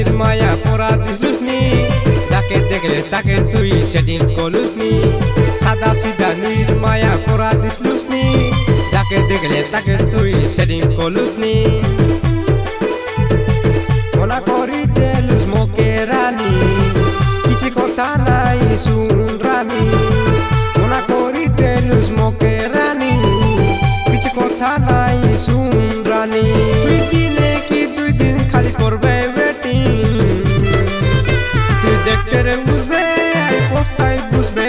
জানির মায়া পরা দিসলুসনি যাকে দেখলে তাকে তুই সেটিং করলুসনি সাদা সিজানির মায়া পরা দিসলুসনি যাকে দেখলে তাকে তুই সেটিং করলুসনি মনা করি দেলুস মোকে রানী কিছু কথা নাই শুন রানী মনা করি দেলুস মোকে রানী কিছু কথা নাই শুন রানী তুই দিনে কি দুই দিন খালি করবে ওয়েটিং তুই দেখতে রে বুঝবে পোস্টাই বুঝবে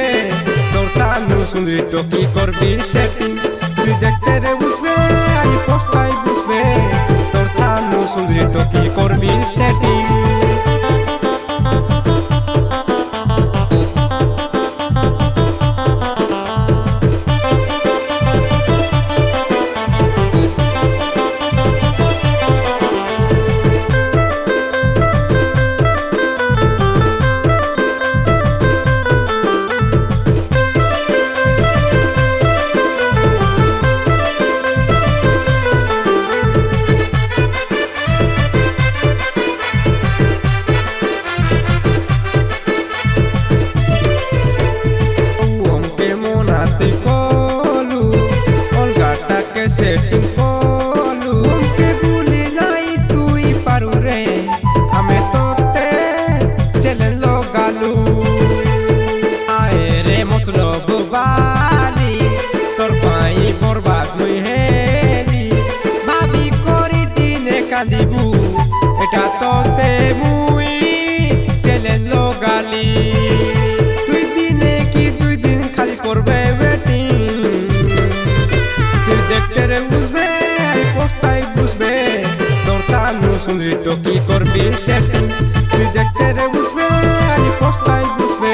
তোর তানু সুন্দরী টকি করবি সেটিং তুই দেখতে রে বুঝবে পোস্টাই বুঝবে তোর তানু সুন্দরী টকি করবি সেটিং সেটিং কলু কে ভুলি নাই তুই পারু রে আমি তোতে চলে গালু আয় রে মতলব বালি তোর পাই বরবাদ নই হেলি ভাবি করি দিনে কাঁদিবু এটা তোতে মুই চলে গালি তুই দিনে কি দুই দিন খালি করবে ওয়েটিং দেখতে রে বুঝবে পোস্টাই বুঝবে তোর তানু সুন্দরী টকি করবি সেটিং তুই দেখতে রে বুঝবে পোস্টাই বুঝবে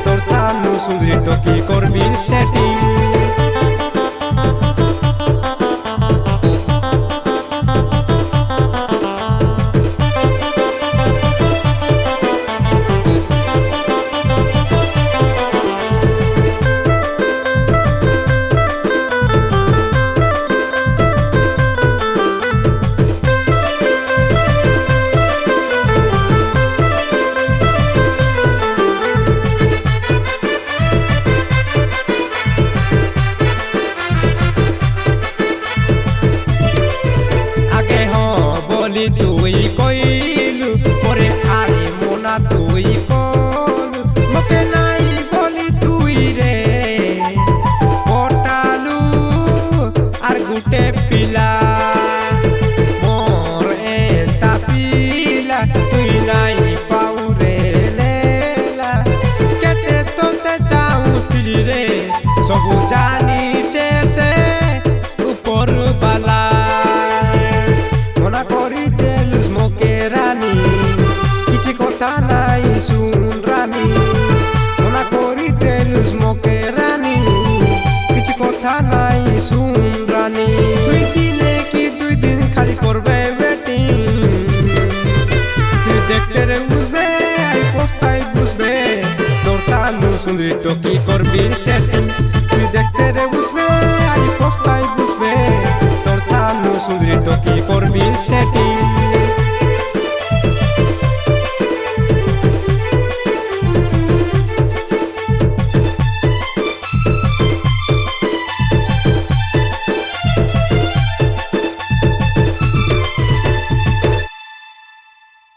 তোর তানু সুন্দরী টকি করবি সেটিং তুই কইলু পরে আরে মোনা তুই কলু মতে নাই বলি তুই রে পটালু আর গুটে পিলা মোর এতা পিলা তুই নাই পাউ রে লেলা কেতে তোতে চাউথিলি রে সবু জানিছে সে উপর বালা মনা করি দেলুস মোকে রানী কিছু কথা নাই শুন রানী মনা করি দেলুস মোকে রানী কিছু কথা নাই শুন রানী তুই দিনে কি দুই দিন খালি করবে ওয়েটিং তুই দেখতে রে বুঝবে পোস্টাই বুঝবে তোর তানু সুন্দরী টকি করবি সেটিং তুই দেখতে রে বুঝবে পোস্টাই বুঝবে তোর তানু সুন্দরী টকি করবি সেটিং